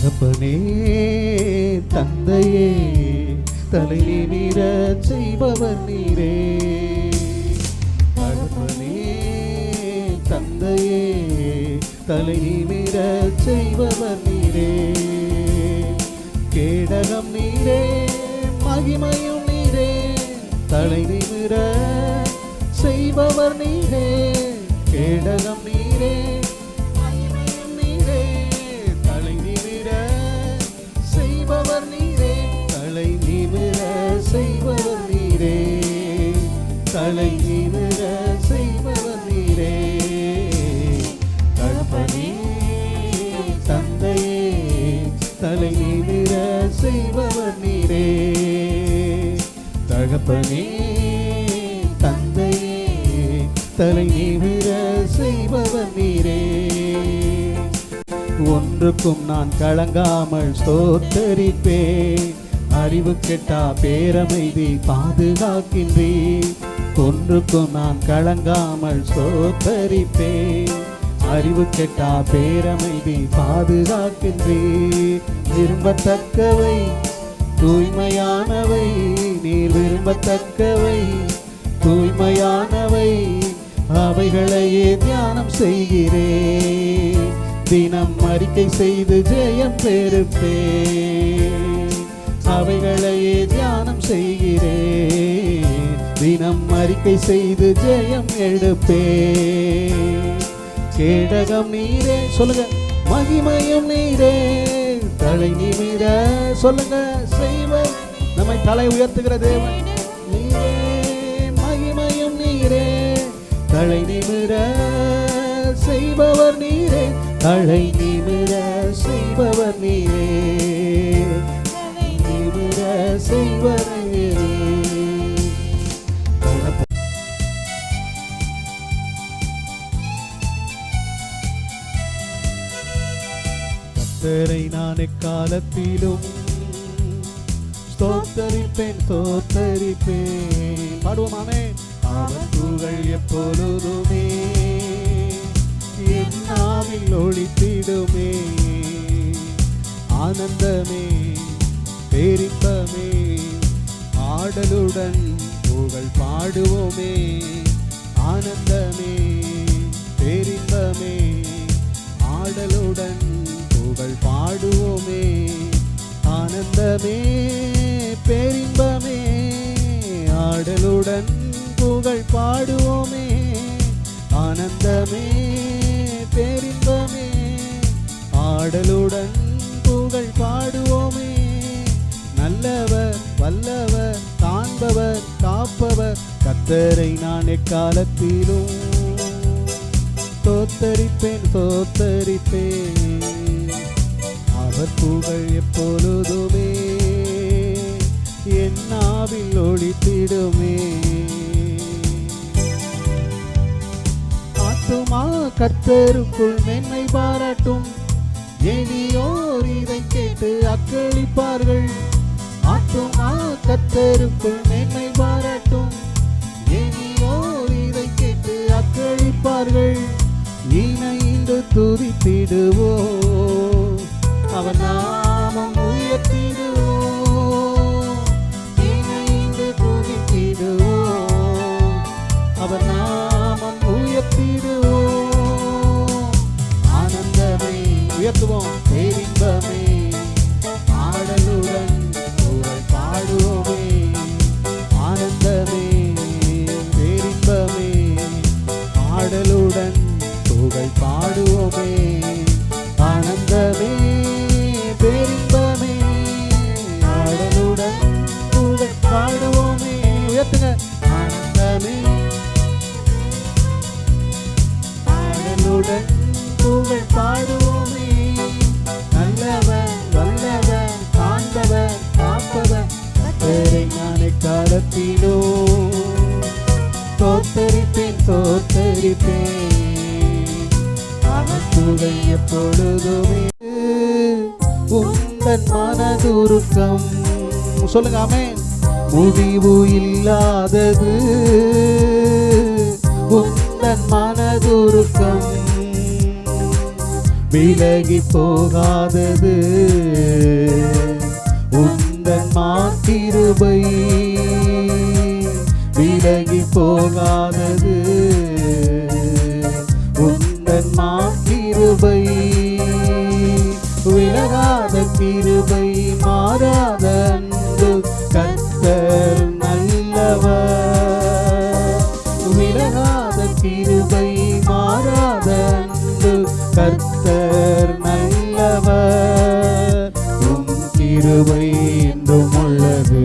தகப்பனே தந்தையே தலை நிமிர செய்பவர் நீரே. தகப்பனே தந்தையே தலை நிமிர செய்பவர் நீரே. கேடகம் நீரே மகிமையும் நீரே தலை நிமிர செய்பவர் நீரே. கேடகம் நீரே மகிமையும் நீரே தலை நிமிர செய்பவர் நீரே. தலை நிமிர செய்பவர் நீரே. தலை நிமிர செய்பவர் நீரே. தகப்பனே தந்தையே தலை நிமிர செய்பவர் நீரே. தகப்பனே தந்தையே தலை நிமிர செய்பவர் நீரே. ஒன்றுக்கும் நான் கலங்காமல் ஸ்தோத்தரிப்பேன். அறிவு கெட்டா பேரமைதி பாதுகாக்கின்றேன். ஒன்றுக்கும் நான் கலங்காமல் ஸ்தோத்தரிப்பேன். அறிவு கெட்டா பேரமைதி பாதுகாக்கின்றேன். விரும்பத்தக்கவை தூய்மையானவை நீர் விரும்பத்தக்கவை தூய்மையானவை அவைகளையே தியானம் செய்கிறேன். தினம் அறிக்கை செய்து ஜெயம் பெறுப்பேன். அவைகளையே தியானம் செய்கிறேன். தினம் அறிக்கை செய்து ஜெயம் எடுப்பேன். கேடகம் நீரே சொல்லுங்க மகிமையும் நீரே தலை நிமிர சொல்லுங்க செய்வர் நம்மை தலை உயர்த்துகிற தேவன் நீரே. மகிமையும் நீரே தலை நிமிர செய்பவர் நீரே. தலை நிமிர செய்பவர் நீரே. தலை நிமிர செய்பவர் நீரே. கர்த்தரை நான் எக்காலத்திலும் ஸ்தோத்தரிப்பேன் ஸ்தோத்தரிப்பேன். பாடுவோமாமே. அவர் புகழ் எப்பொழுதுமே என் நாவில் ஒளித்திடுமே. ஆனந்தமே பேரின்பமே ஆடலுடன் புகழ் பாடுவோமே. ஆனந்தமே பேரின்பமே ஆடலுடன் புகழ் பாடுவோமே. ஆனந்தமே பேரின்பமே ஆடலுடன் புகழ் பாடுவோமே. ஆனந்தமே பேரின்பமே ஆடலுடன் புகழ் பாடுவோமே. நல்லவர் வல்லவர் காண்பவர் காப்பவர் கர்த்தரை நான் எக்காலத்திலும் ஸ்தோத்தரிப்பேன் ஸ்தோத்தரிப்பேன். அவர் புகழ் எப்பொழுதுமே என் நாவில் ஒளித்திடுமே. ஆத்துமா கர்த்தருக்குள் மேன்மை பாராட்டும். எளியோர் இதை கேட்டு அக்களிப்பார்கள். ஆத்துமா கர்த்தருக்குள் மேன்மை பாராட்டும். எளியோர் இதை கேட்டு அக்களிப்பார்கள். இணைந்து துதித்திடுவோம் அவர் நாமம் உயர்த்திடுவோம். இணைந்து துதித்திடுவோம் அவர் நாமம் உயர்த்திடுவோம். ஆனந்தமே உயர்த்துவோம் பேரின்பமே ஆடலுடன் புகழ் பாடுவோமே. ஆனந்தமே பேரின்பமே ஆடலுடன் புகழ் பாடுவோமே. ஆனந்தமே பேரின்பமே ஆடலுடன் புகழ் பாடுவோமே. உயர்த்துங்க. ஆனந்தமே ஆடலுடன் புகழ் பாடுவோமே. நல்லவர் வல்லவர் காண்பவர் காப்பவர் கர்த்தரை நான் எக்காலத்திலோ ஸ்தோத்தரிப்பேன் ஸ்தோத்தரிப்பேன். அவர் புகழ் எப்பொழுதுமே. உந்தன் மனதுருக்கம் சொல்லுங்க ஆமென். முடிவு இல்லாதது உந்தன் மனதுருக்கம். விலகி போகாதது உந்தன் மாக்கிருபை, விலகி போகாதது உந்தன் மாக்கிருபை, விலகாத கிருபை மாறாத அன்பு கர்த்தர் நல்லவர், விலகாத கிருபை மாறாத அன்பு கர்த்தர் நல்லவர், உம் கிருபை என்றும் உள்ளது,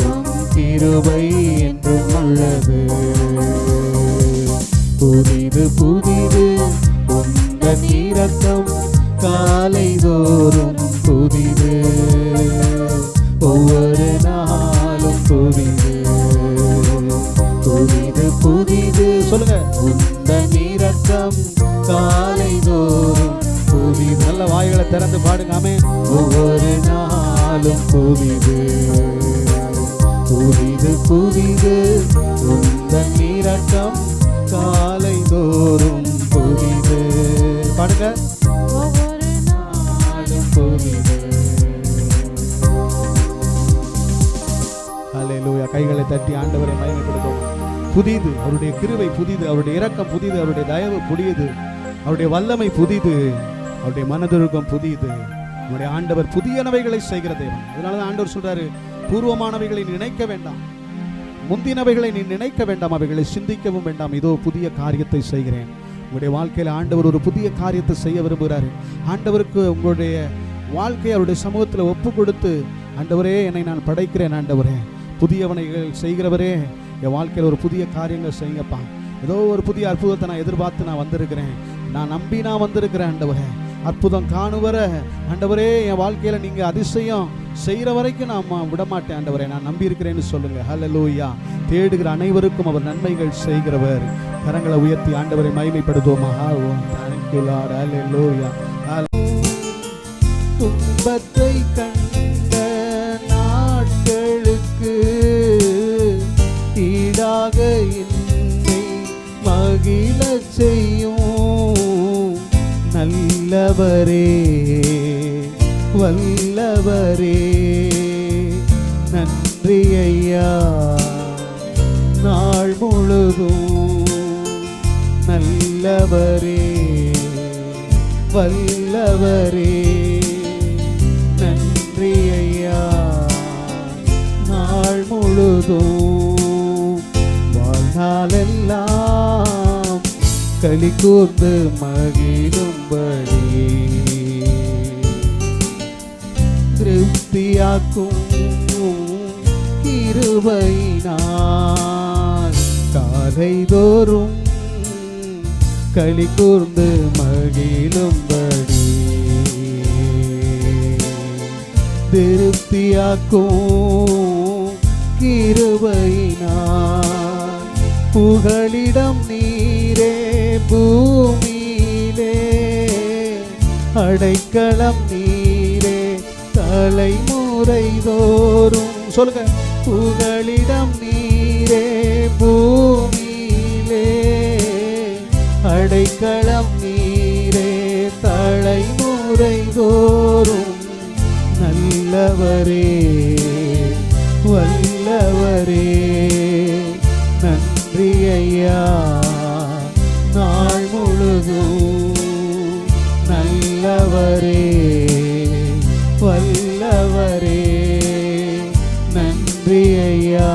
உம் கிருபை என்றும் உள்ளது, புதிது புதிது உந்தன் இரக்கம் காலைதோறும் புதிது, ஒவ்வொரு நாளும் புதிது, புதிது புதிது சொல்லுங்க, உந்தன் இரக்கம் காலைதோறும் புதிது. நல்ல வாய்களை திறந்து பாடுங்க. ஆமென். ஒவ்வொரு நாளும் புதிது, புதிது புதிது உந்தன் இரக்கம் காலைதோறும் புதிது. பாடுங்க. ஒவ்வொரு நாளும் புதிது. ஹல்லேலூயா. கைகளை தட்டி ஆண்டவரை மகிமைப்படுத்துவோம். புதிது அவருடைய கிருபை, புதிது அவருடைய இரக்கம், புதிது அவருடைய தயவு, புதியது அவருடைய வல்லமை, புதிது அவருடைய மனதுருக்கம், புதியது. நம்முடைய ஆண்டவர் புதியனவைகளை செய்கிற தேவன். அதனாலதான் ஆண்டவர் சொல்றாரு, பூர்வமானவைகளை நினைக்க வேண்டாம், முந்தினவைகளை நீ நினைக்க வேண்டாம், அவைகளை சிந்திக்கவும் வேண்டாம், இதோ புதிய காரியத்தை செய்கிறேன். உங்களுடைய வாழ்க்கையில் ஆண்டவர் ஒரு புதிய காரியத்தை செய்ய விரும்புகிறாரு. ஆண்டவருக்கு உங்களுடைய வாழ்க்கையை அவருடைய சமூகத்தில் ஒப்பு கொடுத்து, ஆண்டவரே என்னை நான் படைக்கிறேன், ஆண்டவரே புதியவனைகள் செய்கிறவரே என் வாழ்க்கையில் ஒரு புதிய காரியங்கள் செய்யுங்கப்பா. ஏதோ ஒரு புதிய அற்புதத்தை நான் எதிர்பார்த்து நான் வந்திருக்கிறேன், நான் நம்பி நான் வந்திருக்கிறேன் ஆண்டவரே. அற்புதம் காணுவர ஆண்டவரே என் வாழ்க்கையில் நீங்கள் அதிசயம் செய்கிற வரைக்கும் நான் விடமாட்டேன் ஆண்டவரே, நான் நம்பி இருக்கிறேன்னு சொல்லுங்க. ஹல்லேலூயா. தேடுகிற அனைவருக்கும் அவர் நன்மைகள் செய்கிறவர். கரங்களை உயர்த்தி ஆண்டவரை மகிமைப்படுத்துவோமா. Thank you Lord. ஹல்லேலூயா. துன்பத்தை கண்ட நாட்களுக்கு ஈடாக என்னை மகிழச் செய்யும் நல்லவரே, வல்லவரே, நன்றி ஐயா. நாள் முழுதும் நல்லவரே, வல்லவரே, நன்றி ஐயா. நாள் முழுதும் வாழ்நாளெல்லாம் களி கூர்ந்து மகிழும்படி திருப்தியாக்கும் கிருபையினால் காலைதோறும் களி கூர்ந்து மகிழும்படி திருப்தியாக்கும் கிருபையினால் புகலிடம் நீரே பூமியிலே, அடைக்கலம் நீரே தலைமுறை தோறும் சொல்லுங்க. புகலிடம் நீரே பூமியிலே, அடைக்கலம் நீரே தலைமுறை தோறும் நல்லவரே, வல்லவரே, நன்றி ஐயா. நாள் முழுதும் நல்லவரே, வல்லவரே, நன்றி ஐயா.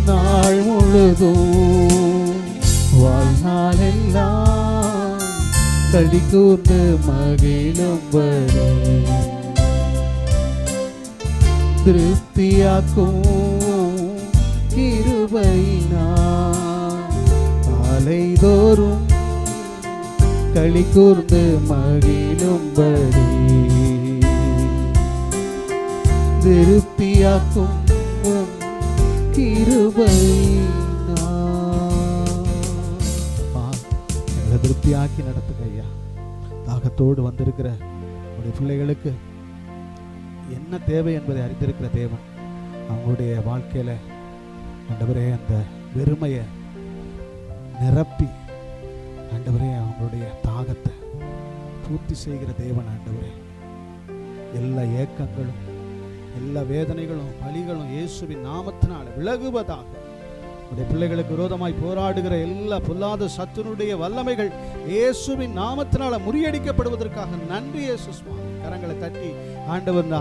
நாள் முழுதும் வாழ்நாளெல்லாம் களி கூர்ந்து மகிழும்படி திருப்தியாக்கும் கிருபையினால் காலைதோறும் களி கூர்ந்து மகிழும்படி திருப்தியாக்கும் கிருபையினால் திருப்தியாக்கி நடத்துங்க ஐயா. தாகத்தோடு வந்திருக்கிற உடைய பிள்ளைகளுக்கு என்ன தேவை என்பதை அறிந்திருக்கிற தேவன் அவங்களுடைய வாழ்க்கையில ஆண்டவரே அந்த வெறுமையை நிரப்பி ஆண்டவரே, அவங்களுடைய தாகத்தை பூர்த்தி செய்கிற தேவன் ஆண்டவரே. எல்லா ஏக்கங்களும் எல்லா வேதனைகளும் வலிகளும் இயேசுவின் நாமத்தினால விலகுவதாக. உடைய பிள்ளைகளுக்கு விரோதமாய் போராடுகிற எல்லா பொல்லாத சத்துனுடைய வல்லமைகள் இயேசுவின் நாமத்தினால முறியடிக்கப்படுவதற்காக நன்றி இயேசு சுவாமி. கரங்களை தட்டி ஆண்டவர்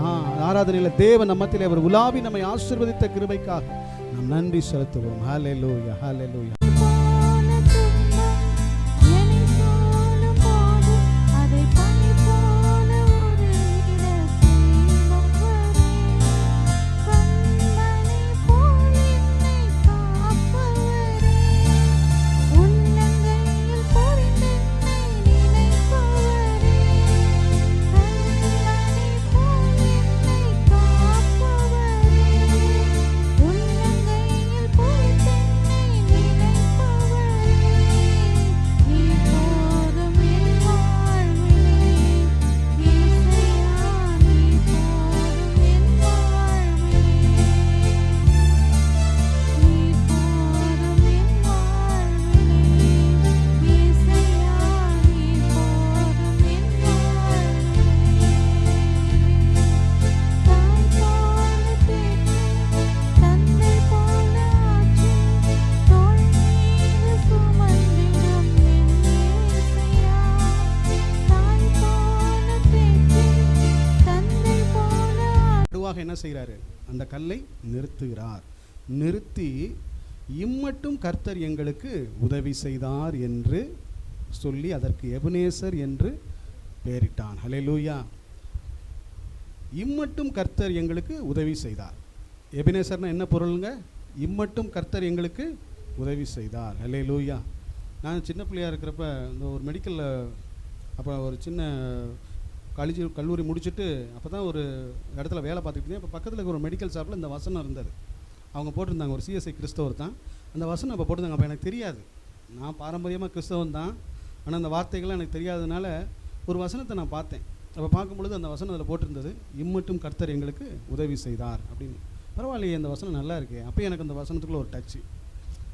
ஆராதனையில் தேவன் நம்மத்திலே அவர் உலாவி நம்மை ஆசீர்வதித்த கிருபைக்காக நாம் நன்றி செலுத்துவோம். ஹல்லேலூயா, ஹல்லேலூயா. என்ன செய்கிறாரு? அந்த கல்லை நிறுத்துகிறார். நிறுத்தி இம்மட்டும் கர்த்தர் எங்களுக்கு உதவி செய்தார் என்று சொல்லி அதற்கு எபனேசர் என்று பெயரிட்டான். ஹல்லேலூயா. இம்மட்டும் கர்த்தர் எங்களுக்கு உதவி செய்தார். எபனேசர்னா என்ன பொருளுங்க? இம்மட்டும் கர்த்தர் எங்களுக்கு உதவி செய்தார். ஹல்லேலூயா. நான் சின்ன பிள்ளையாக இருக்கிறப்ப இந்த ஒரு மெடிக்கலில் அப்போ ஒரு சின்ன கல்லூரி முடிச்சுட்டு அப்போ தான் ஒரு இடத்துல வேலை பார்த்துக்கிட்டு இருந்தேன். இப்போ பக்கத்தில் ஒரு மெடிக்கல் ஷாப்பில் இந்த வசனம் இருந்தது. அவங்க போட்டிருந்தாங்க, ஒரு சிஎஸ்ஐ கிறிஸ்தவர் தான் அந்த வசனம் அப்போ போட்டிருந்தாங்க. அப்போ எனக்கு தெரியாது, நான் பாரம்பரியமாக கிறிஸ்தவன் தான், ஆனால் அந்த வார்த்தைகள்லாம் எனக்கு தெரியாததுனால ஒரு வசனத்தை நான் பார்த்தேன். அப்போ பார்க்கும்பொழுது அந்த வசனம் அதில் போட்டிருந்தது, இம்மட்டும் கர்த்தர் எங்களுக்கு உதவி செய்தார் அப்படின்னு. பரவாயில்லையே, அந்த வசனம் நல்லா இருக்கே. அப்போ எனக்கு அந்த வசனத்துக்குள்ளே ஒரு டச்சு.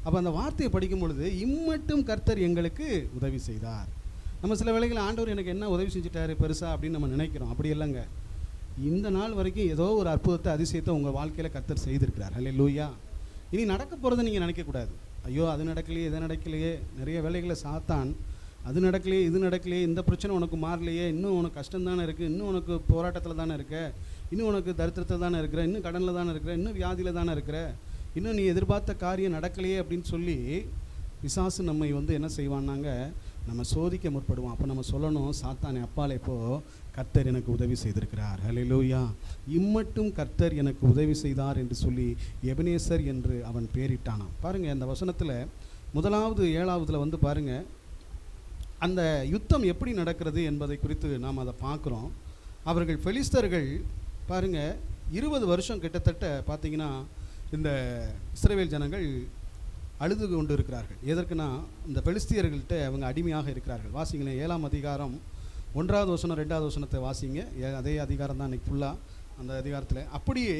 அப்போ அந்த வார்த்தையை படிக்கும் பொழுது இம்மட்டும் கர்த்தர் எங்களுக்கு உதவி செய்தார். நம்ம சில வேளைகளில் ஆண்டவர் எனக்கு என்ன உதவி செஞ்சுட்டாரு பெருசா அப்படின்னு நம்ம நினைக்கிறோம். அப்படி இல்லைங்க. இந்த நாள் வரைக்கும் ஏதோ ஒரு அற்புதத்தை அதிசயத்தை உங்கள் வாழ்க்கையில் கர்த்தர் செய்திருக்கிறார். ஹல்லேலூயா. இனி நடக்க போகிறத நீங்கள் நினைக்கக்கூடாது. ஐயோ அது நடக்கலையே, இதை நடக்கலையே. நிறைய வேலைகளை சாத்தான் அது நடக்கலையே, இது நடக்கலையே, இந்த பிரச்சனை உனக்கு மாறலையே, இன்னும் உனக்கு கஷ்டம் தானே இருக்குது, இன்னும் உனக்கு போராட்டத்தில் தானே இருக்க, இன்னும் உனக்கு தரித்திரத்தில் தானே இருக்கிற, இன்னும் கடனில் தானே இருக்கிற, இன்னும் வியாதியில் தானே இருக்கிற, இன்னும் நீ எதிர்பார்த்த காரியம் நடக்கலையே அப்படின்னு சொல்லி பிசாசு நம்மை என்ன செய்வான்னாங்க, நம்ம சோதிக்க முற்படுவோம். அப்போ நம்ம சொல்லணும், சாத்தானே அப்பாலே இப்போ கர்த்தர் எனக்கு உதவி செய்திருக்கிறார். ஹல்லேலூயா. இம்மட்டும் கர்த்தர் எனக்கு உதவி செய்தார் என்று சொல்லி எபனேசர் என்று அவன் பேரிட்டானான். பாருங்கள், அந்த வசனத்தில் 1வது 7வதுல பாருங்கள், அந்த யுத்தம் எப்படி நடக்கிறது என்பதை குறித்து நாம் அதை பார்க்குறோம். அவர்கள் பெலிஸ்தர்கள் பாருங்கள் 20 வருஷம் கிட்டத்தட்ட பார்த்தீங்கன்னா இந்த இஸ்ரவேல் ஜனங்கள் அழுது கொண்டு இருக்கிறார்கள். எதற்குனா இந்த பெலிஸ்தியர்கள்ட்ட அவங்க அடிமையாக இருக்கிறார்கள். வாசிங்களேன், 7ஆம் அதிகாரம் 1வது வசனம் 2வது வசனத்தை வாசிங்க. அதே அதிகாரம் தான் இன்னைக்கு ஃபுல்லாக அந்த அதிகாரத்தில். அப்படியே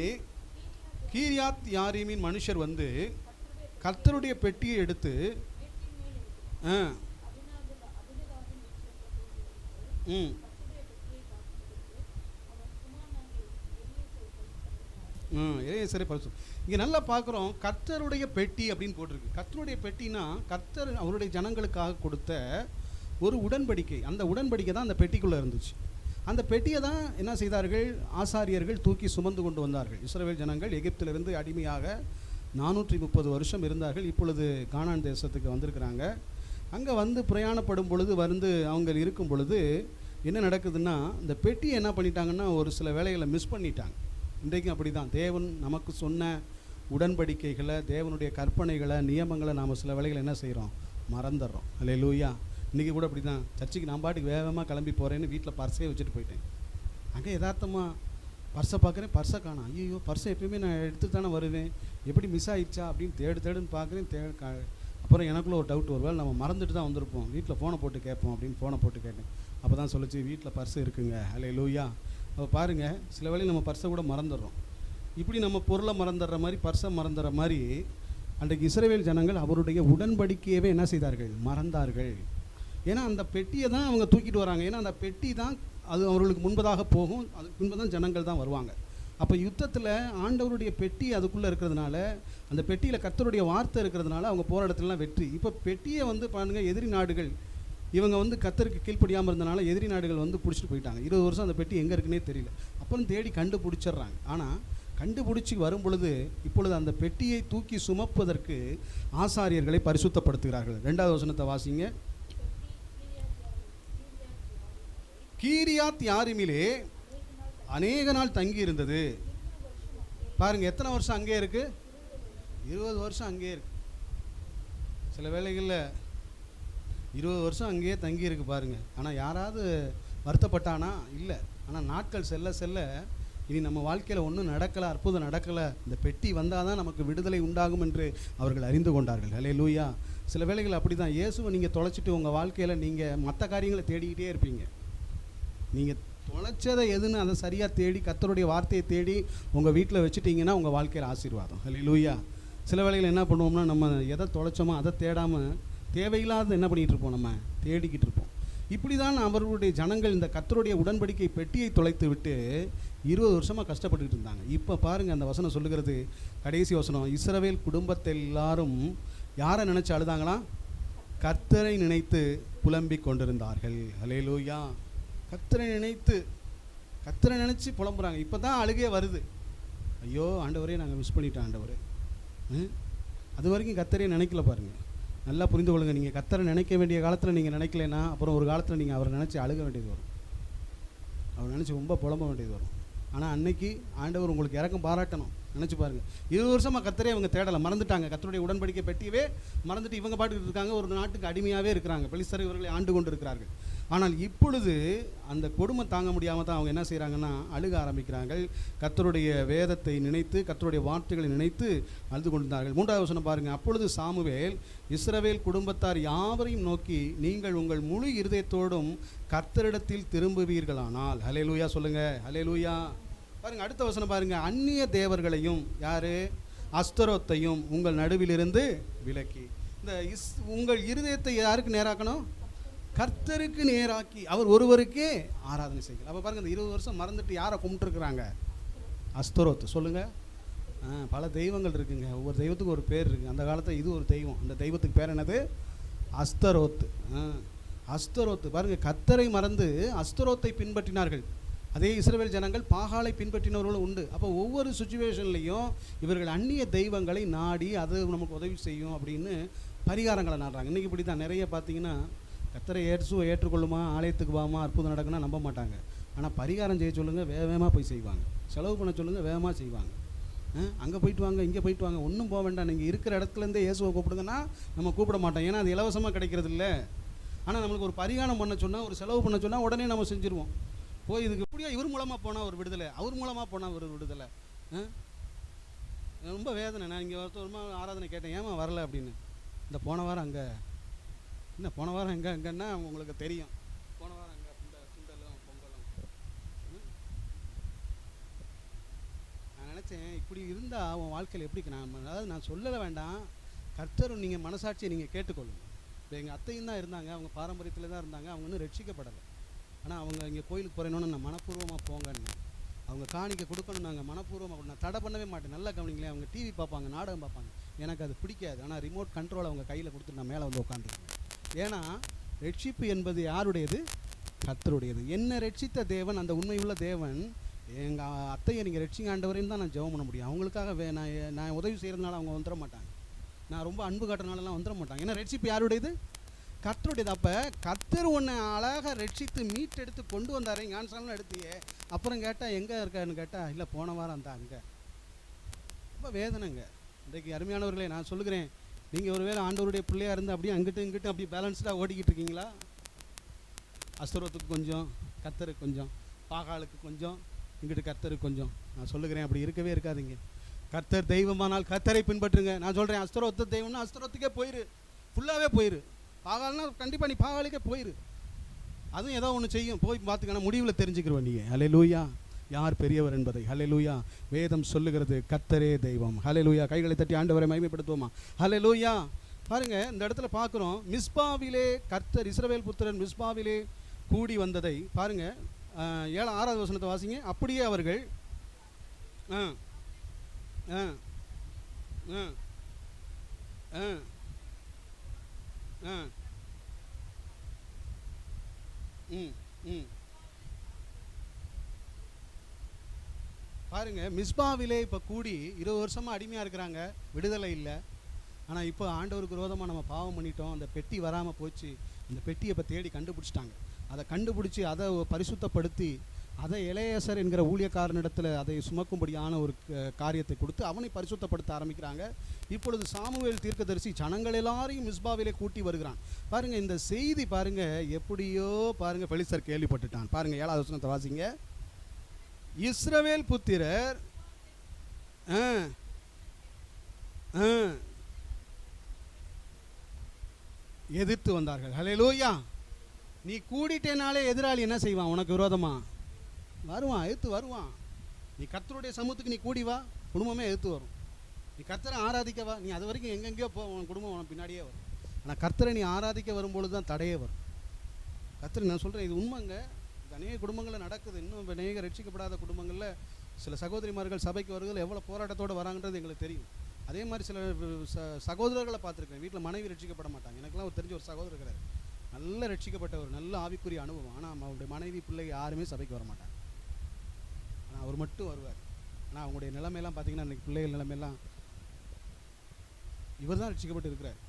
கீரியாத் யாரீமின் மனுஷர் கர்த்தருடைய பெட்டியை எடுத்து சரி பரிசு. இங்கே நல்லா பார்க்குறோம், கர்த்தருடைய பெட்டி அப்படின்னு போட்டிருக்கு. கர்த்தருடைய பெட்டினா கர்த்தர் அவருடைய ஜனங்களுக்காக கொடுத்த ஒரு உடன்படிக்கை. அந்த உடன்படிக்கை தான் அந்த பெட்டிக்குள்ளே இருந்துச்சு. அந்த பெட்டியை தான் என்ன செய்தார்கள்? ஆசாரியர்கள் தூக்கி சுமந்து கொண்டு வந்தார்கள். இஸ்ரவேல் ஜனங்கள் எகிப்திலிருந்து அடிமையாக 430 வருஷம் இருந்தார்கள். இப்பொழுது கானான் தேசத்துக்கு வந்திருக்கிறாங்க. அங்கே பிரயாணப்படும் பொழுது அவங்க இருக்கும் பொழுது என்ன நடக்குதுன்னா, இந்த பெட்டியை என்ன பண்ணிட்டாங்கன்னா ஒரு சில வேலைகளை மிஸ் பண்ணிட்டாங்க. இன்றைக்கும் அப்படி தான். தேவன் நமக்கு சொன்ன உடன்படிக்கைகளை, தேவனுடைய கற்பனைகளை, நியமங்களை நாம் சில வேளைகளை என்ன செய்கிறோம்? மறந்துடுறோம். ஹல்லேலூயா. இன்றைக்கி கூட அப்படி தான். சர்ச்சுக்கு நான் பாட்டுக்கு வேகமாக கிளம்பி போகிறேன்னு வீட்டில் பர்ஸே வச்சுட்டு போயிட்டேன். அங்கே யதார்த்தமாக பர்ஸை பார்க்குறேன், பர்ஸை காணோம். ஐயோ, பர்ஸை எப்பயுமே நான் எடுத்து தானே வருவேன், எப்படி மிஸ் ஆகிடுச்சா அப்படின்னு தேடுன்னு பார்க்குறேன். அப்புறம் எனக்குள்ளே ஒரு டவுட், ஒரு வேளை நம்ம மறந்துட்டு தான் வந்திருப்போம், வீட்டில் ஃபோனை போட்டு கேட்போம் அப்படின்னு ஃபோனை போட்டு கேட்டேன். அப்போ தான் சொல்லிச்சு, வீட்டில் பர்ஸு இருக்குங்க. ஹல்லேலூயா. அப்போ பாருங்கள், சில வேளையில் நம்ம பர்ஸை கூட மறந்துடுறோம். இப்படி நம்ம பொருளை மறந்துடுற மாதிரி, பர்ஸை மறந்துடுற மாதிரி அன்றைக்கு இஸ்ரவேல் ஜனங்கள் அவருடைய உடன்படிக்கையவே என்ன செய்தார்கள்? மறந்தார்கள். ஏன்னா அந்த பெட்டியை தான் அவங்க தூக்கிட்டு வராங்க. ஏன்னா அந்த பெட்டி தான் அது அவர்களுக்கு முன்பதாக போகும், அதுக்கு முன்பு தான் ஜனங்கள் தான் வருவாங்க. அப்போ யுத்தத்தில் ஆண்டவருடைய பெட்டி அதுக்குள்ளே இருக்கிறதுனால, அந்த பெட்டியில் கர்த்தருடைய வார்த்தை இருக்கிறதுனால அவங்க போகிற இடத்துலலாம் வெற்றி. இப்போ பெட்டியை வந்து பாருங்கள், எதிரி நாடுகள் இவங்க வந்து கர்த்தருக்கு கீழ்ப்படியாமல் இருந்தனால எதிரி நாடுகள் வந்து பிடிச்சிட்டு போயிட்டாங்க. 20 வருஷம் அந்த பெட்டி எங்கே இருக்குன்னே தெரியல. அப்புறம் தேடி கண்டுபிடிச்சிட்றாங்க. ஆனால் கண்டுபிடிச்சி வரும் பொழுது இப்பொழுது அந்த பெட்டியை தூக்கி சுமப்பதற்கு ஆசாரியர்களை பரிசுத்தப்படுத்துகிறார்கள். 2வது வசனத்தை வாசிங்க. கீரியாத் யாரிமிலே அநேக நாள் தங்கி இருந்தது. பாருங்க, எத்தனை வருஷம் அங்கே இருக்கு? 20 வருஷம் அங்கே இருக்கு. சில வேளைகளில் 20 வருஷம் அங்கேயே தங்கி இருக்கு பாருங்க. ஆனால் யாராவது வருத்தப்பட்டானா? இல்லை. ஆனால் நாட்கள் செல்ல செல்ல இனி நம்ம வாழ்க்கையில் ஒன்றும் நடக்கலை, அற்புதம் நடக்கலை, இந்த பெட்டி வந்தால் தான் நமக்கு விடுதலை உண்டாகும் என்று அவர்கள் அறிந்து கொண்டார்கள். ஹல்லேலூயா. சில வேளைகள் அப்படி தான். இயேசுவை நீங்கள் தொலைச்சிட்டு உங்கள் வாழ்க்கையில் நீங்கள் மற்ற காரியங்களை தேடிக்கிட்டே இருப்பீங்க. நீங்கள் தொலைச்சதை எதுன்னு அதை சரியாக தேடி கர்த்தருடைய வார்த்தையை தேடி உங்கள் வீட்டில் வச்சுட்டிங்கன்னா உங்கள் வாழ்க்கையில் ஆசீர்வாதம். ஹல்லேலூயா. சில வேளைகள் என்ன பண்ணுவோம்னா, நம்ம எதை தொலைச்சோமோ அதை தேடாமல் தேவையில்லாத என்ன பண்ணிகிட்டு இருப்போம், நம்ம தேடிக்கிட்டு இருப்போம். இப்படி தான் அவர்களுடைய ஜனங்கள் இந்த கர்த்தருடைய உடன்படிக்கை பெட்டியை தொலைத்து விட்டு 20 வருஷமாக கஷ்டப்பட்டுக்கிட்டு இருந்தாங்க. இப்போ பாருங்கள், அந்த வசனம் சொல்லுகிறது, கடைசி வசனம், இஸ்ரவேல் குடும்பத்தை எல்லாரும் யாரை நினச்சி அழுதாங்களாம்? கர்த்தரை நினைத்து புலம்பிக் கொண்டிருந்தார்கள். ஹல்லேலூயா. கர்த்தரை நினைச்சு புலம்புறாங்க. இப்போ தான் அழுகே வருது. ஐயோ ஆண்டவரே, நாங்கள் மிஸ் பண்ணிட்டோம் ஆண்டவரே. அது வரைக்கும் கர்த்தரே நினைக்கல பாருங்கள். நல்லா புரிந்து கொள்ளுங்கள். நீங்கள் கர்த்தரை நினைக்க வேண்டிய காலத்தில் நீங்கள் நினைக்கலைன்னா அப்புறம் ஒரு காலத்தில் நீங்கள் அவரை நினச்சி அழுக வேண்டியது வரும், அவரை நினச்சி ரொம்ப புலம்ப வேண்டியது வரும். ஆனால் அன்னைக்கு ஆண்டவர் உங்களுக்கு இறக்கம் பாராட்டணும். நினச்சி பாருங்கள், 20 வருஷமாக கர்த்தரே அவங்க தேடலை, மறந்துட்டாங்க. கர்த்தருடைய உடன்படிக்கை பெட்டியவே மறந்துட்டு இவங்க பாட்டுக்கிட்டு இருக்காங்க, ஒரு நாட்டுக்கு அடிமையாகவே இருக்கிறாங்க. பெலிஸ்தர் இவர்களை ஆண்டு கொண்டு இருக்கிறார்கள். ஆனால் இப்பொழுது அந்த கொடுமை தாங்க முடியாமல் தான் அவங்க என்ன செய்கிறாங்கன்னா அழுக ஆரம்பிக்கிறார்கள். கர்த்தருடைய வேதத்தை நினைத்து, கர்த்தருடைய வார்த்தைகளை நினைத்து அழுது கொண்டிருந்தார்கள். 3வது வசனம் பாருங்கள். அப்பொழுது சாமுவேல் இஸ்ரவேல் குடும்பத்தார் யாவரையும் நோக்கி, நீங்கள் உங்கள் முழு இருதயத்தோடும் கர்த்தரிடத்தில் திரும்புவீர்களானால். ஹல்லேலூயா சொல்லுங்கள். ஹல்லேலூயா. பாருங்கள், அடுத்த வசனம் பாருங்கள். அந்நிய தேவர்களையும், யார்? அஸ்தரோத்தையும் உங்கள் நடுவிலிருந்து விலக்கி. இந்த உங்கள் இருதயத்தை யாருக்கு நேராக்கணும்? கர்த்தருக்கு நேராக்கி அவர் ஒருவருக்கே ஆராதனை செய்யலாம். அப்போ பாருங்கள், இந்த 20 வருஷம் மறந்துட்டு யாரை கும்பிட்டுருக்குறாங்க? அஸ்தரோத்து. சொல்லுங்கள். பல தெய்வங்கள் இருக்குங்க, ஒவ்வொரு தெய்வத்துக்கும் ஒரு பேர் இருக்குது. அந்த காலத்தில் இது ஒரு தெய்வம். அந்த தெய்வத்துக்கு பேர் என்னது? அஸ்தரோத்து. அஸ்தரோத்து. பாருங்கள், கர்த்தரை மறந்து அஸ்தரோத்தை பின்பற்றினார்கள். அதே இஸ்ரவேல் ஜனங்கள் பாகாலை பின்பற்றினவர்களும் உண்டு. அப்போ ஒவ்வொரு சுச்சுவேஷன்லேயும் இவர்கள் அந்நிய தெய்வங்களை நாடி அது நமக்கு உதவி செய்யும் அப்படின்னு பரிகாரங்களை நாடுறாங்க. இன்றைக்கி இப்படி தான் நிறைய பார்த்தீங்கன்னா, கர்த்தரை ஏற்றுக்கொள்ளுமா, ஆலயத்துக்கு வாமா, அற்புதம் நடக்குன்னா நம்ப மாட்டாங்க. ஆனால் பரிகாரம் செய்ய சொல்லுங்கள், வேகமாக போய் செய்வாங்க. செலவு பண்ண சொல்லுங்கள், வேகமாக செய்வாங்க. அங்கே போயிட்டு வாங்க, இங்கே போயிட்டு வாங்க, ஒன்றும் போக வேண்டாம், நீங்கள் இருக்கிற இடத்துலேருந்தே இயேசுவை கூப்பிடுங்கன்னா நம்ம கூப்பிட மாட்டோம். ஏன்னா அது இலவசமாக கிடைக்கிறது இல்லை. ஆனால் நம்மளுக்கு ஒரு பரிகாரம் பண்ண சொன்னால், ஒரு செலவு பண்ண சொன்னால் உடனே நம்ம செஞ்சுருவோம். போய் இதுக்கு எப்படியா இவர் மூலமாக போனால் ஒரு விடுதலை, அவர் மூலமாக போனால் ஒரு விடுதலை. ரொம்ப வேதனை. நான் இங்கே ஒருத்தருமா ஆராதனை கேட்டேன், ஏமா வரலை அப்படின்னு. இந்த போன வாரம் அங்கே என்ன, போன வாரம் எங்கன்னா உங்களுக்கு தெரியும். போன வாரம் அங்கே சுண்டலும் பொங்கலும். நான் நினச்சேன், இப்படி இருந்தால் அவன் வாழ்க்கையில் எப்படி அதாவது நான் சொல்லலை வேண்டாம், கர்த்தரும் நீங்கள் மனசாட்சியை நீங்கள் கேட்டுக்கொள்ளுங்க. இப்போ எங்கள் அத்தையும் தான் இருந்தாங்க, அவங்க பாரம்பரியத்தில் தான் இருந்தாங்க, அவங்க இன்னும் ரட்சிக்கப்படலை. ஆனால் அவங்க இங்கே கோயிலுக்கு போகிறேன்னு நான் மனப்பூர்வமாக போங்கன்னு, அவங்க காணிக்க கொடுக்கணும், நாங்கள் மனப்பூர்வமாக நான் தடை பண்ணவே மாட்டேன். நல்லா கவனிங்களேன், அவங்க டிவி பார்ப்பாங்க, நாடகம் பார்ப்பாங்க, எனக்கு அது பிடிக்காது. ஆனால் ரிமோட் கண்ட்ரோல் அவங்க கையில் கொடுத்துட்டு நான் மேலே வந்து உட்காந்துருக்கேன். ஏன்னா ரட்சிப்பு என்பது யாருடையது? கர்த்தருடையது. என்ன ரட்சித்த தேவன், அந்த உண்மையுள்ள தேவன், எங்கள் அத்தையை நீங்கள் ரட்சிங்க ஆண்டவரையும் தான் நான் ஜெபம் பண்ண முடியும். அவங்களுக்காக நான் உதவி செய்கிறதுனால அவங்க வந்துட மாட்டாங்க, நான் ரொம்ப அன்பு காட்டுறதுனாலலாம் வந்துட மாட்டாங்க. ஏன்னா ரட்சிப்பு யாருடையது? கர்த்தருடையது. அப்போ கர்த்தர் உன்னை அழகாக ரட்சித்து மீட்டெடுத்து கொண்டு வந்தார். ஞானஸ்நானம் எடுத்தியே, அப்புறம் கேட்டால் எங்கே இருக்கான்னு கேட்டால், இல்லை போன வாரம் அந்த அங்கே. ரொம்ப வேதனைங்க. இன்றைக்கு அருமையானவர்களே, நான் சொல்லுகிறேன், நீங்கள் ஒருவேளை ஆண்டவருடைய பிள்ளையாக இருந்து அப்படியே அங்கிட்டு இங்கிட்டு அப்படி பேலன்ஸ்டாக ஓடிக்கிட்டு இருக்கீங்களா? அஸ்தரோத்துக்கு கொஞ்சம், கர்த்தருக்கு கொஞ்சம், பாகாலுக்கு கொஞ்சம், இங்கிட்டு கர்த்தருக்கு கொஞ்சம். நான் சொல்லுகிறேன், அப்படி இருக்கவே இருக்காதீங்க. கர்த்தர் தெய்வமானால் கர்த்தரை பின்பற்றுங்க. நான் சொல்கிறேன், அஸ்தரோத்து தெய்வம்னா அஸ்தரோத்துக்கே போயிரு, ஃபுல்லாகவே போயிரு. பாகால்னா கண்டிப்பாக நீ பாகாலுக்கே போயிரு. அதுவும் ஏதோ ஒன்று செய்யும், போய் பார்த்துக்கணும், முடிவில் தெரிஞ்சுக்கிறவன் நீ. ஹல்லேலூயா. யார் பெரியவர் என்பதை. ஹல்லேலூயா. வேதம் சொல்லுகிறது, கர்த்தரே தெய்வம். ஹல்லேலூயா. கைகளை தட்டி ஆண்டவரை மகிமைப்படுத்துவோமா? ஹல்லேலூயா. பாருங்க, இந்த இடத்துல பார்க்குறோம், மிஸ்பாவிலே கர்த்தர் இஸ்ரவேல் புத்திரன் மிஸ்பாவிலே கூடி வந்ததை பாருங்க. 6வது வசனத்தை வாசிங்க. அப்படியே அவர்கள் ஆ ஆ ஆ ஆ ஆ ம் ம் பாருங்க, மிஸ்பாவிலே இப்போ கூடி 20 வருஷமாக அடிமையாக இருக்கிறாங்க, விடுதலை இல்லை. ஆனால் இப்போ ஆண்டவருக்கு விரோதமாக நம்ம பாவம் பண்ணிட்டோம், அந்த பெட்டி வராமல் போச்சு. அந்த பெட்டியை இப்போ தேடி கண்டுபிடிச்சிட்டாங்க. அதை கண்டுபிடிச்சி அதை பரிசுத்தப்படுத்தி அதை எலேயசர் என்கிற ஊழியக்காரனிடத்தில் அதை சுமக்கும்படியான ஒரு காரியத்தை கொடுத்து அவனை பரிசுத்தப்படுத்த ஆரம்பிக்கிறாங்க. இப்பொழுது சாமுவேல் தீர்க்கதரிசி ஜனங்கள் எல்லாரையும் மிஸ்பாவிலே கூட்டி வருகிறான். பாருங்க, இந்த செய்தி பாருங்க எப்படியோ பாருங்க பெலிஸ்தர் கேள்விப்பட்டுட்டான். பாருங்க 7வது வசனத்தை வாசிங்க. இஸ்ரவேல் புத்திரர் எதிர்த்து வந்தார்கள். ஹல்லேலூயா. நீ கூடிட்டேனாலே எதிராளி என்ன செய்வான்? உனக்கு விரோதமா வருவான், எதிர்த்து வருவான். நீ கர்த்தருடைய சமூகத்துக்கு நீ கூடி வா, குடும்பமே எதிர்த்து வரும். நீ கர்த்தரை ஆராதிக்க வா, நீ அது வரைக்கும் எங்கெங்கேயோ போ, உன் குடும்பம் உனக்கு பின்னாடியே வரும். ஆனால் கர்த்தரை நீ ஆராதிக்க வரும்பொழுது தான் தடையே வரும். கர்த்தரை நான் சொல்கிறேன், இது உண்மைங்க. இது அநேக குடும்பங்களில் நடக்குது. இன்னும் அநேக ரட்சிக்கப்படாத குடும்பங்களில் சில சகோதரிமார்கள் சபைக்கு வருவதில் எவ்வளோ போராட்டத்தோடு வராங்கன்றது எங்களுக்கு தெரியும். அதே மாதிரி சில சகோதரர்களை பார்த்துருக்கேன், வீட்டில் மனைவி ரட்சிக்கப்பட மாட்டாங்க. எனக்குலாம் தெரிஞ்ச ஒரு சகோதரர் இருக்கிறார், நல்ல ரட்சிக்கப்பட்ட ஒரு நல்ல ஆவிக்குரிய அனுபவம். ஆனால் அவருடைய மனைவி பிள்ளை யாருமே சபைக்கு வர மாட்டாங்க. ஆனால் அவர் மட்டும் வருவார். ஆனால் அவங்களுடைய நிலைமையெல்லாம் பார்த்தீங்கன்னா இன்றைக்கி பிள்ளைகள் நிலைமையெல்லாம் இவர் தான் ரட்சிக்கப்பட்டு இருக்கிறார்.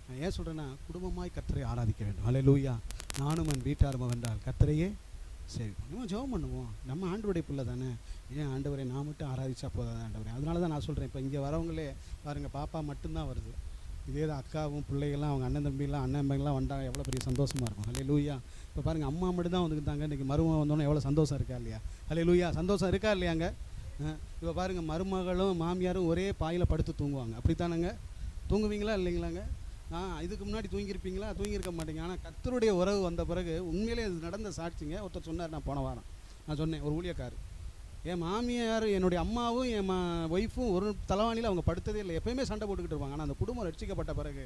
நான் ஏன் சொல்கிறேன்னா, குடும்பமாய் கர்த்தரை ஆராதிக்க வேண்டும். ஹல்லேலூயா. நானும் என் வீட்டாரும் வென்றால் கர்த்தரையே சேவிப்போம். நம்ம ஜெபம் பண்ணுவோம், நம்ம ஆண்டவருடைய பிள்ளை தானே. ஏன் ஆண்டவரை நான் மட்டும் ஆராதிச்சா போதாது ஆண்டவரே. அதனால தான் நான் சொல்கிறேன், இப்போ இங்கே வரவங்களே பாருங்கள், பாப்பா மட்டும்தான் வருது. இதே தான் அக்காவும் பிள்ளைகள்லாம் அவங்க அண்ணன் தம்பிலாம் அண்ணன் தம்பிங்கெல்லாம் வந்தாங்க, எவ்வளோ பெரிய சந்தோஷமாக இருக்கும். ஹல்லேலூயா. இப்போ பாருங்கள், அம்மா மட்டும் தான் வந்துக்கிட்டாங்க. இன்றைக்கி மருமகன் வந்தோன்னே எவ்வளோ சந்தோஷம் இருக்கா இல்லையா? ஹல்லேலூயா. சந்தோஷம் இருக்கா இல்லையாங்க? இப்போ பாருங்கள், மருமகளும் மாமியாரும் ஒரே பாயில் படுத்து தூங்குவாங்க. அப்படித்தானங்க? தூங்குவீங்களா இல்லைங்களாங்க? இதுக்கு முன்னாடி தூங்கியிருப்பீங்களா? தூங்கியிருக்க மாட்டீங்க. ஆனால் கர்த்தருடைய உறவு வந்த பிறகு உண்மையிலே இது நடந்த சாட்சிங்க. ஒருத்தர் சொன்னார், நான் போன வாரம் நான் சொன்னேன், ஒரு ஊழியக்கார், என் மாமியார் என்னுடைய அம்மாவும் என் ஒய்ஃபும் ஒரு தலைவாணியில் அவங்க படுத்ததே இல்லை, எப்போயுமே சண்டை போட்டுக்கிட்டு இருப்பாங்க. ஆனால் அந்த குடும்பம் ரட்சிக்கப்பட்ட பிறகு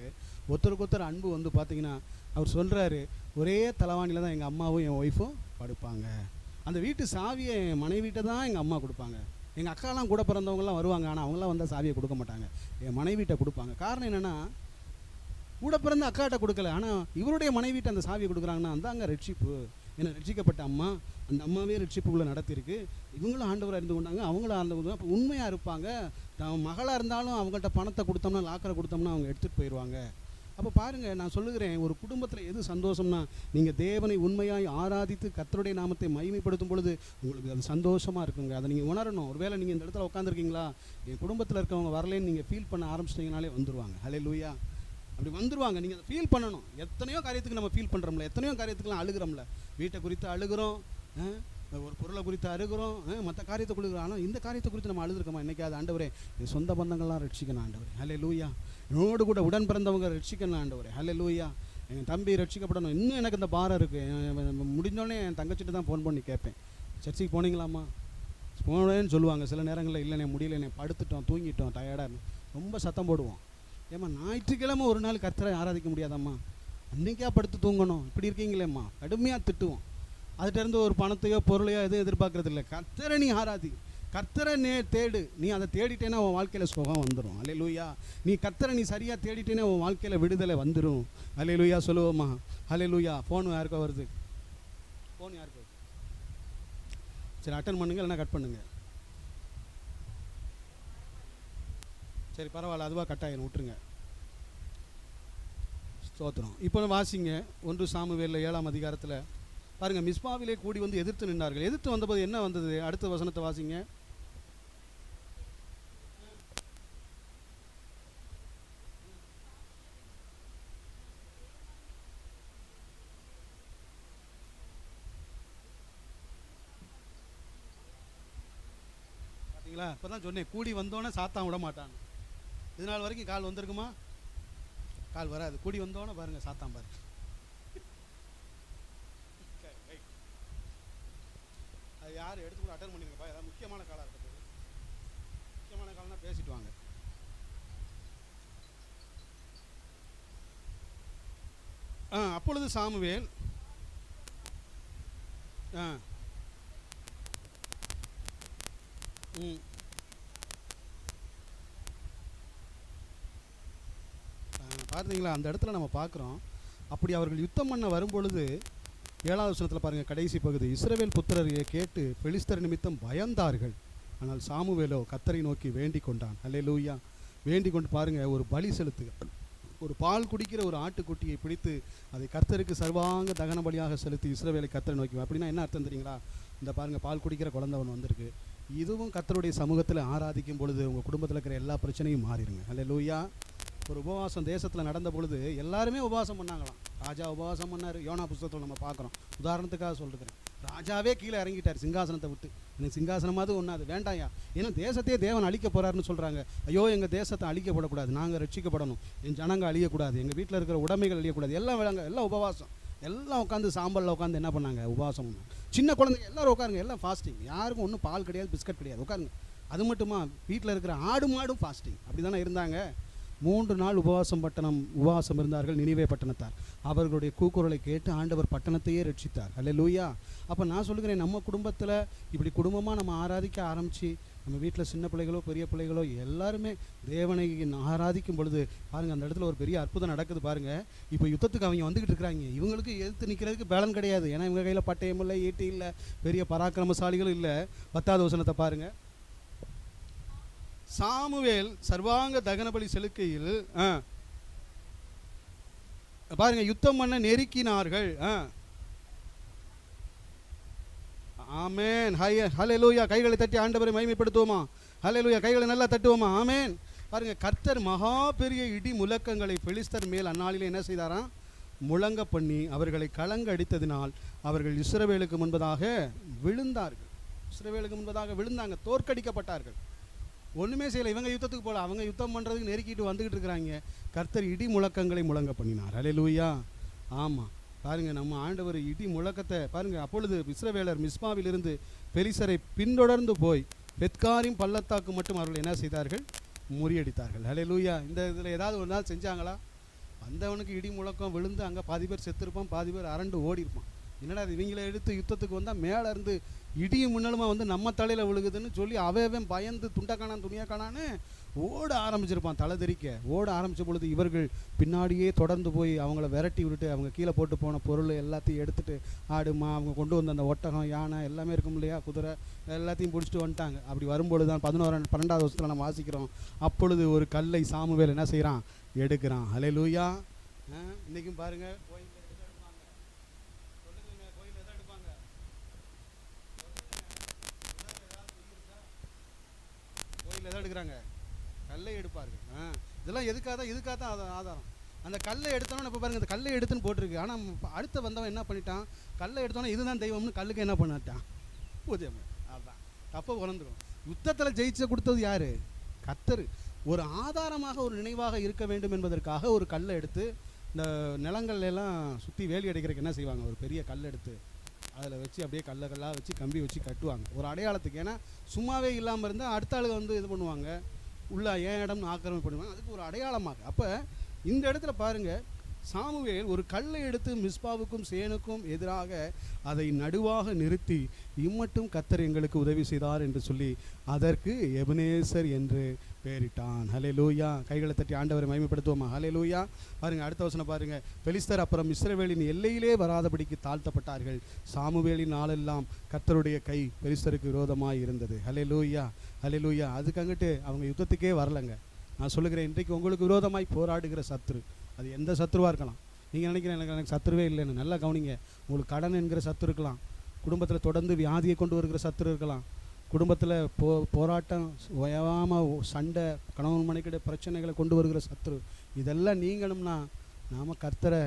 ஒருத்தருக்கு ஒருத்தர் அன்பு வந்து பார்த்தீங்கன்னா, அவர் சொல்கிறாரு, ஒரே தலைவாணியில் தான் எங்கள் அம்மாவும் என் ஒய்ஃபும் படுப்பாங்க. அந்த வீட்டு சாவியை என் மனைவிட்ட தான் எங்கள் அம்மா கொடுப்பாங்க. எங்கள் அக்காலாம் கூட பிறந்தவங்கலாம் வருவாங்க, ஆனால் அவங்களாம் வந்தால் சாவியை கொடுக்க மாட்டாங்க, என் மனைவிட்ட கொடுப்பாங்க. காரணம் என்னென்னா, கூட பிறந்த அக்காட்ட கொடுக்கல, ஆனால் இவருடைய மனைவிட்ட அந்த சாவியை கொடுக்குறாங்கன்னா அந்தாங்க ரட்சிப்பு. ஏன்னா ரட்சிக்கப்பட்ட அம்மா, அந்த அம்மாவே ரட்சிப்புக்குள்ளே நடத்திருக்கு. இவங்களும் ஆண்டவராக இருந்து கொண்டாங்க, அவங்களும் ஆண்டவர். அப்போ உண்மையாக இருப்பாங்க. மகளாக இருந்தாலும் அவங்கள்ட்ட பணத்தை கொடுத்தோம்னா, லாக்கரை கொடுத்தோம்னா அவங்க எடுத்துகிட்டு போயிடுவாங்க. அப்போ பாருங்கள், நான் சொல்லுகிறேன், ஒரு குடும்பத்தில் எது சந்தோஷம்னா, நீங்கள் தேவனை உண்மையாய் ஆராதித்து கர்த்தருடைய நாமத்தை மகிமைப்படுத்தும் பொழுது உங்களுக்கு அது சந்தோஷமாக இருக்குங்க. அதை நீங்கள் உணரணும். ஒருவேளை நீங்கள் இந்த இடத்துல உட்காந்துருக்கீங்களா, என் குடும்பத்தில் இருக்கவங்க வரலேன்னு நீங்கள் ஃபீல் பண்ண ஆரம்பிச்சிட்டிங்கனாலே வந்துடுவாங்க. ஹல்லேலூயா. அப்படி வந்துடுவாங்க. நீங்கள் அதை ஃபீல் பண்ணணும். எத்தனையோ காரியத்துக்கு நம்ம ஃபீல் பண்ணுறோம்ல, எத்தனையோ காரியத்துக்குலாம் அழுகிறோம்ல. வீட்டை குறித்து அழுகிறோம், ஒரு பொருளை குறித்து அழுகிறோம், மற்ற காரியத்தை கொடுக்குறோம். ஆனால் இந்த காரியத்தை குறித்து நம்ம அழுதுருக்கோமா? இன்றைக்காவது ஆண்டவரே என் சொந்த பந்தங்கள்லாம் ரட்சிக்கணும் ஆண்டவரே. ஹல்லேலூயா. என்னோடு கூட உடன் பிறந்தவங்க ரட்சிக்கணும் ஆண்டவரே. ஹல்லேலூயா. என் தம்பி ரட்சிக்கப்படணும். இன்னும் எனக்கு இந்த பாரம் இருக்குது. முடிஞ்சோடனே என் தங்கச்சிட்டு தான் ஃபோன் பண்ணி கேட்பேன், சர்ச்சுக்கு போனீங்களாம்மா? போனேன்னு சொல்லுவாங்க. சில நேரங்களில் இல்லைண்ணே முடியலண்ணே, படுத்துட்டோம், தூங்கிட்டோம், டயர்டாக ரொம்ப சத்தம் போடுவோம். ஏம்மா ஞாயிற்றுக்கிழமை ஒரு நாள் கர்த்தரை ஆராதிக்க முடியாதாம்மா? அன்றைக்கா படுத்து தூங்கணும், இப்படி இருக்கீங்களேம்மா, கடுமையாக திட்டுவோம். அதுகிட்டேருந்து ஒரு பணத்தையோ பொருளையோ எதுவும் எதிர்பார்க்கறது இல்லை. கர்த்தரை நீ ஆராதி, கர்த்தரை தேடு. நீ அதை தேடிட்டேன்னா உன் வாழ்க்கையில் சுகம் வந்துடும். அல்லேலூயா. நீ கர்த்தரை நீ சரியாக தேடிட்டேன்னா உன் வாழ்க்கையில் விடுதலை வந்துடும். அல்லேலூயா சொல்லுவோம்மா. அல்லேலூயா. ஃபோன் யாருக்கோ வருது, ஃபோன் யாருக்கோ வருது. சரி, அட்டன் பண்ணுங்க, இல்லைன்னா கட் பண்ணுங்க. சரி பரவாயில்ல, அதுவாக கட் ஆகிடும், விட்டுருங்க. ஸ்தோத்திரம். இப்போ வாசிங்க 1 சாமுவேலில் 7ஆம் அதிகாரத்தில் பாருங்கள், மிஸ்பாவிலே கூடி வந்து எதிர்த்து நின்றார்கள். எதிர்த்து வந்தபோது என்ன வந்தது? அடுத்த வசனத்தை வாசிங்க. பார்த்தீங்களா? இப்போ தான் சொன்னேன், கூடி வந்தோன்னே சாத்தான் விட மாட்டான். இது நாள் வரைக்கும் கால் வந்திருக்குமா? கால் வராது. கூடி வந்தோன்னே பாருங்கள் சாத்தான் பாருங்க. அது யார் எடுத்து கூட அட்டன் பண்ணிங்கப்பா, ஏதாவது முக்கியமான காலாக இருக்குது. முக்கியமான கால்னா பேசிட்டு வாங்க. அப்பொழுது சாமுவேல் பார்த்தீங்களா, அந்த இடத்துல நம்ம பார்க்குறோம். அப்படி அவர்கள் யுத்தம் பண்ண வரும்பொழுது 7வது வசனத்தில் பாருங்கள், கடைசி பகுதி, இஸ்ரவேல் புத்திரரை கேட்டு பெலிஸ்தர் நிமித்தம் பயந்தார்கள். ஆனால் சாமுவேலோ கர்த்தரை நோக்கி வேண்டிக் கொண்டான். அல்லேலூயா. வேண்டிக் கொண்டு பாருங்கள், ஒரு பலி செலுத்துக, ஒரு பால் குடிக்கிற ஒரு ஆட்டுக்குட்டியை பிடித்து அதை கர்த்தருக்கு சர்வாங்க தகன பலியாக செலுத்தி இஸ்ரவேலை கர்த்தரை நோக்கி. அப்படின்னா என்ன அர்த்தம் தெரியுங்களா? இந்த பாருங்கள், பால் குடிக்கிற குழந்தை ஒன்று வந்திருக்கு. இதுவும் கர்த்தருடைய சமூகத்தில் ஆராதிக்கும் பொழுது உங்கள் குடும்பத்தில் இருக்கிற எல்லா பிரச்சனையும் மாறிடுங்க. அல்லேலூயா. ஒரு உபவாசம் தேசத்தில் நடந்த பொழுது எல்லாருமே உபவாசம் பண்ணாங்களாம். ராஜா உபவாசம் பண்ணார். யோனா புஸ்தகத்தில் நம்ம பார்க்குறோம். உதாரணத்துக்காக சொல்லிருக்கிறேன், ராஜாவே கீழே இறங்கிட்டார் சிங்காசனத்தை விட்டு. எனக்கு சிங்காசனமாவது ஒன்றாது வேண்டாயா, ஏன்னா தேசத்தையே தேவன் அழிக்க போகிறாருன்னு சொல்கிறாங்க. ஐயோ, எங்கள் தேசத்தை அழிக்கப்படக்கூடாது, நாங்கள் ரட்சிக்கப்படணும், என் ஜனங்கள் அழியக்கூடாது, எங்கள் வீட்டில் இருக்கிற உடைமைகள் அழியக்கூடாது, எல்லாம் விளங்க, எல்லாம் உபவாசம். எல்லாம் உட்காந்து சாம்பலில் உட்காந்து என்ன பண்ணாங்க, உபவாசம் பண்ணாங்க. சின்ன குழந்தைங்க எல்லோரும் உட்காருங்க, எல்லாம் ஃபாஸ்டிங். யாருக்கும் ஒன்றும் பால் கிடையாது, பிஸ்கட் கிடையாது, உட்காருங்க. அது மட்டுமா, வீட்டில் இருக்கிற ஆடு மாடும் ஃபாஸ்டிங். அப்படி தானே இருந்தாங்க. 3 நாள் உபவாசம் இருந்தார்கள் நினிவே பட்டணத்தார். அவர்களுடைய கூக்குரலை கேட்டு ஆண்டவர் பட்டணத்தையே ரட்சித்தார். அல்லேலூயா. அப்போ நான் சொல்லுகிறேன், நம்ம குடும்பத்தில் இப்படி குடும்பமாக நம்ம ஆராதிக்க ஆரம்பித்து, நம்ம வீட்டில் சின்ன பிள்ளைகளோ பெரிய பிள்ளைகளோ எல்லாருமே தேவனை ஆராதிக்கும் பொழுது பாருங்கள், அந்த இடத்துல ஒரு பெரிய அற்புதம் நடக்குது. பாருங்கள், இப்போ யுத்தத்துக்கு அவங்க வந்துக்கிட்டு இருக்கிறாங்க. இவங்களுக்கு எதிர்த்து நிற்கிறதுக்கு பலன் கிடையாது. ஏன்னா இவங்க கையில் பட்டயம் இல்லை, ஈட்டி இல்லை, பெரிய பராக்கிரமசாலிகளும் இல்லை. 10வது வசனத்தை பாருங்கள். சாமுவேல் சர்வாங்க தகனபலி செலுக்கையில் பாருங்க, யுத்தம் பண்ண நெருக்கினார்கள். ஆமென். ஹல்லேலூயா. கைகளை தட்டி ஆண்டவரை மகிமைப்படுத்துவோமா? ஹல்லேலூயா. கைகளை நல்லா தட்டுவோமா? ஆமென். பாருங்க, கர்த்தர் மகா பெரிய இடி முழக்கங்களை பெலிஸ்தர் மேல் அந்நாளிலே என்ன செய்தாராம்? முழங்க பண்ணி அவர்களை கலங்க அடித்ததினால் அவர்கள் இஸ்ரவேலுக்கு முன்பதாக விழுந்தார்கள். இஸ்ரவேலுக்கு முன்பதாக விழுந்தாங்க, தோற்கடிக்கப்பட்டார்கள். ஒன்றுமே செய்யலை. இவங்க யுத்தத்துக்கு போகல, அவங்க யுத்தம் பண்ணுறதுக்கு நெருக்கிட்டு வந்துக்கிட்டு இருக்கிறாங்க. கர்த்தர் இடி முழக்கங்களை முழங்க பண்ணினார். அல்லேலூயா. ஆமாம். பாருங்கள், நம்ம ஆண்டவர் இடி முழக்கத்தை பாருங்கள். அப்பொழுது இஸ்ரவேலர் மிஸ்பாவிலிருந்து பெலிஸ்தரை பின்தொடர்ந்து போய் பெத்காரிம் பள்ளத்தாக்கு மட்டும் அவர்கள் என்ன செய்தார்கள்? முறியடித்தார்கள். அல்லேலூயா. இந்த இதில் ஏதாவது ஒரு நாள் செஞ்சாங்களா? வந்தவனுக்கு இடி முழக்கம் விழுந்து அங்கே பாதி பேர் செத்துருப்பான், பாதி பேர் அரண்டு ஓடி இருப்பான். என்னடா இவங்களை எடுத்து யுத்தத்துக்கு வந்தால் மேலே இருந்து இடியும் முன்னலுமா வந்து நம்ம தலையில் விழுகுதுன்னு சொல்லி அவன் பயந்து துண்டக்கானான் துணியாக்கானான்னு ஓட ஆரம்பிச்சிருப்பான். தலை தெறிக்க ஓட ஆரம்பித்த பொழுது இவர்கள் பின்னாடியே தொடர்ந்து போய் அவங்கள விரட்டி விட்டுட்டு அவங்க கீழே போட்டு போன பொருள் எல்லாத்தையும் எடுத்துகிட்டு, ஆடுமா அவங்க கொண்டு வந்த அந்த ஒட்டகம், யானை எல்லாமே இருக்கும் இல்லையா, குதிரை எல்லாத்தையும் பிடிச்சிட்டு வந்துட்டாங்க. அப்படி வரும்பொழுது தான் 12வது வருஷத்தில் நம்ம வாசிக்கிறோம். அப்பொழுது ஒரு கல்லை சாமுவேல் என்ன செய்கிறான்? எடுக்கிறான். அல்லேலூயா. இன்றைக்கும் பாருங்கள், கோயில் எதை எடுக்கிறாங்க? கல்லை எடுப்பார்கள். இதெல்லாம் இதுக்காக தான் ஆதாரம். அந்த கல்லை எடுத்தோன்னு இப்போ பாருங்கள், இந்த கல்லை எடுத்துன்னு போட்டிருக்கு. ஆனால் அடுத்த வந்தவன் என்ன பண்ணிட்டான்? கல்லை எடுத்தோன்னே இதுதான் தெய்வம்னு கல்லுக்கு என்ன பண்ணிட்டான்? பூஜை. அதுதான் தப்பை உணர்ந்துடும். யுத்தத்தில் ஜெயிச்சு கொடுத்தது யார்? கர்த்தர். ஒரு ஆதாரமாக, ஒரு நினைவாக இருக்க வேண்டும் என்பதற்காக ஒரு கல்லை எடுத்து இந்த நிலங்கள்லாம் சுற்றி வேலி அடைக்கிறதுக்கு என்ன செய்வாங்க? ஒரு பெரிய கல் எடுத்து அதில் வச்சு அப்படியே கல்லாக வச்சு கம்பி வச்சு கட்டுவாங்க, ஒரு அடையாளத்துக்கு. ஏன்னா சும்மாவே இல்லாமல் இருந்தால் அடுத்த ஆளுங்க வந்து இது பண்ணுவாங்க, உள்ள ஏன் இடம்னு ஆக்கிரமிப்பு பண்ணுவாங்க, அதுக்கு ஒரு அடையாளமாக. அப்போ இந்த இடத்துல பாருங்கள், சாமுவேல் ஒரு கல்லை எடுத்து மிஸ்பாவுக்கும் சேனுக்கும் எதிராக அதை நடுவாக நிறுத்தி, இம்மட்டும் கர்த்தர் எங்களுக்கு உதவி செய்தார் என்று சொல்லி அதற்கு எபனேசர் என்று பெயரிட்டான். ஹல்லேலூயா. கைகளை தட்டி ஆண்டவரை மகிமைப்படுத்துவோமா? ஹல்லேலூயா. பாருங்கள், அடுத்த வசனம் பாருங்கள். பெலிஸ்தர் அப்புறம் இஸ்ரவேலின் எல்லையிலே வராதபடிக்கு தாழ்த்தப்பட்டார்கள். சாமுவேலின் நாளெல்லாம் கர்த்தருடைய கை பெலிஸ்தருக்கு விரோதமாக இருந்தது. ஹல்லேலூயா. ஹல்லேலூயா. அதுக்கு அங்கிட்டு அவங்க யுத்தத்துக்கே வரலைங்க. நான் சொல்லுகிறேன், இன்றைக்கு உங்களுக்கு விரோதமாய் போராடுகிற சத்ரு, அது எந்த சத்ருவாக இருக்கலாம். நீங்கள் நினைக்கிறேன் எனக்கு சத்ருவே இல்லைன்னு. நல்லா கவனிங்க. உங்களுக்கு கடன் என்கிற சத்ரு இருக்கலாம், குடும்பத்தில் தொடர்ந்து வியாதியை கொண்டு வருகிற சத்ரு இருக்கலாம், குடும்பத்தில் போராட்டம், ஓயாமல் சண்டை, கணவன் மனைக்கிட பிரச்சனைகளை கொண்டு வருகிற சத்ரு. இதெல்லாம் நீங்கணும்னா நாம் கர்த்தரை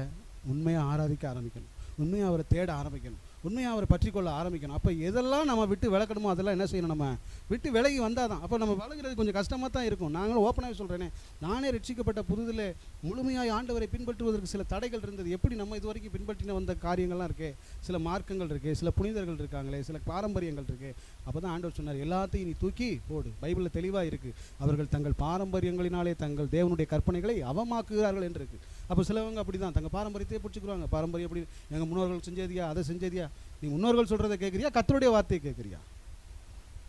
உண்மையாக ஆராதிக்க ஆரம்பிக்கணும், உண்மையாக அவரை தேட ஆரம்பிக்கணும், உண்மையாக அவரை பற்றி கொள்ள ஆரம்பிக்கணும். அப்போ எதெல்லாம் நம்ம விட்டு விளக்கணுமோ அதெல்லாம் என்ன செய்யணும்? நம்ம விட்டு விலகி வந்தால் தான். அப்போ நம்ம விலகிறது கொஞ்சம் கஷ்டமாக தான் இருக்கும். நாங்களும் ஓப்பனாகவே சொல்கிறேனே, நானே ரட்சிக்கப்பட்ட புதுதில் முழுமையாக ஆண்டவரை பின்பற்றுவதற்கு சில தடைகள் இருந்தது. எப்படி நம்ம இது வரைக்கும் பின்பற்றின வந்த காரியங்கள்லாம் இருக்கே, சில மார்க்கங்கள் இருக்குது, சில புனிதர்கள் இருக்காங்களே, சில பாரம்பரியங்கள் இருக்குது. அப்போ தான் ஆண்டவர் சொன்னார், எல்லாத்தையும் நீ தூக்கி போடு. பைபிளில் தெளிவாக இருக்குது, அவர்கள் தங்கள் பாரம்பரியங்களினாலே தங்கள் தேவனுடைய கற்பனைகளை அவமாக்குகிறார்கள் என்று இருக்குது. அப்போ சிலவங்க அப்படி தான் தங்கள் பாரம்பரியத்தையே பிடிச்சிக்குவாங்க. பாரம்பரியம் எப்படி, எங்கள் முன்னோர்கள் செஞ்சதியா, அதை செஞ்சதியா. நீ முன்னோர்கள் சொல்கிறத கேட்குறியா, கர்த்தருடைய வார்த்தையை கேட்குறியா?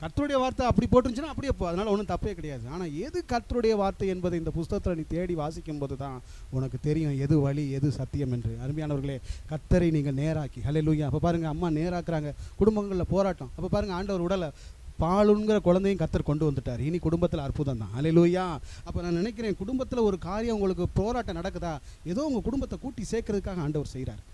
கர்த்தருடைய வார்த்தை அப்படி போட்டுருந்துச்சுன்னா அப்படியே போ, அதனால் ஒன்றும் தப்பே கிடையாது. ஆனால் எது கர்த்தருடைய வார்த்தை என்பதை இந்த புஸ்தகத்தில் நீ தேடி வாசிக்கும் போது தான் உனக்கு தெரியும் எது வழி எது சத்தியம் என்று. அருமையானவர்களே, கர்த்தரை நீங்கள் நேராக்கி, ஹல்லேலூயா. அப்போ பாருங்கள், அம்மா நேராக்குறாங்க, குடும்பங்களில் போராட்டம். அப்போ பாருங்கள், ஆண்டவர் உடலை பாலுங்கிற குழந்தையும் கர்த்தர் கொண்டு வந்துட்டார். இனி குடும்பத்தில் அற்புதம் தான். ஹல்லேலூயா. அப்போ நான் நினைக்கிறேன், குடும்பத்தில் ஒரு காரியம் உங்களுக்கு போராட்டம் நடக்குதா, ஏதோ உங்கள் குடும்பத்தை கூட்டி சேர்க்கறதுக்காக ஆண்டவர் செய்கிறார்.